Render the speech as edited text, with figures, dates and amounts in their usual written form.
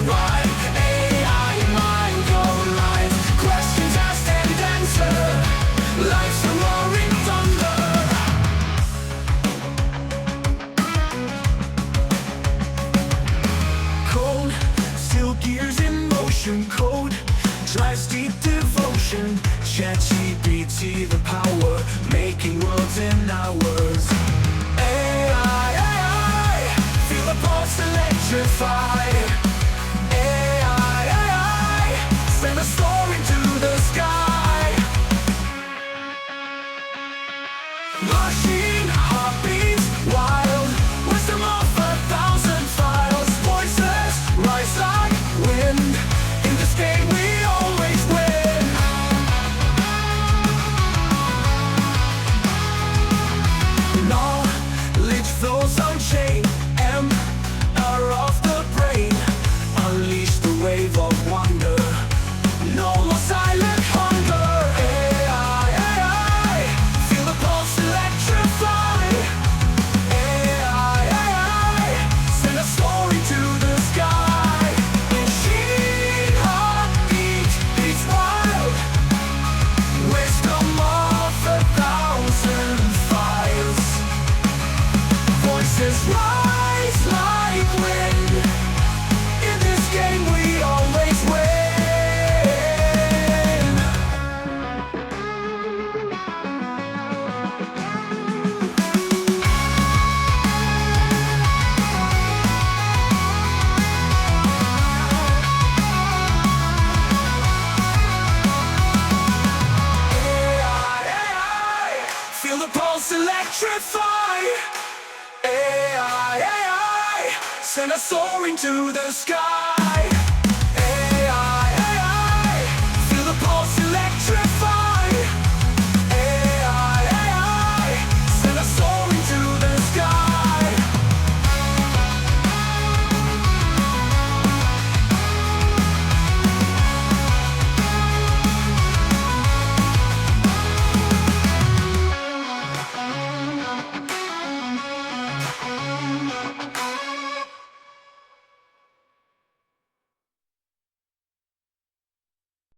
ride. AI mind go live. Questions asked and answered. Life's a roaring thunder. Code, still gears in motion. Code drives deep devotion. ChatGPT, the power, making worlds in hours. AI, feel the pulse electrify. AI, send a story to the sky. Machine heartbeats wild, wisdom of 1,000 files. Voices rise like wind. In this game we always win. Knowledge flows unchained. Emperor of the brain. Unleash the wave of wonder. No more silent hunger. AI, feel the pulse electrify. AI, send a story to the sky. Machine heartbeat beats wild. Wisdom of 1,000 files. Voices rise like wind. In this game we always win. AI, feel the pulse electrify. AI, send us soaring to the sky.